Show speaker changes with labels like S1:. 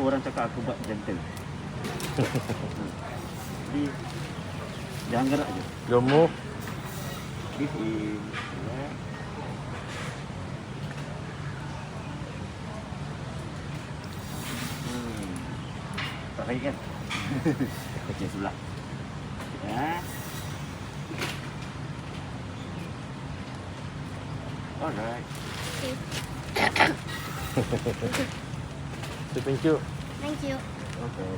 S1: orang cakap aku buat gentle. Jadi jangan gerak je.
S2: Don't move.
S1: This is tak baik kan? Okey, sebelah. Ya. Alright.
S2: So, thank you.
S3: Thank you.
S2: Okay.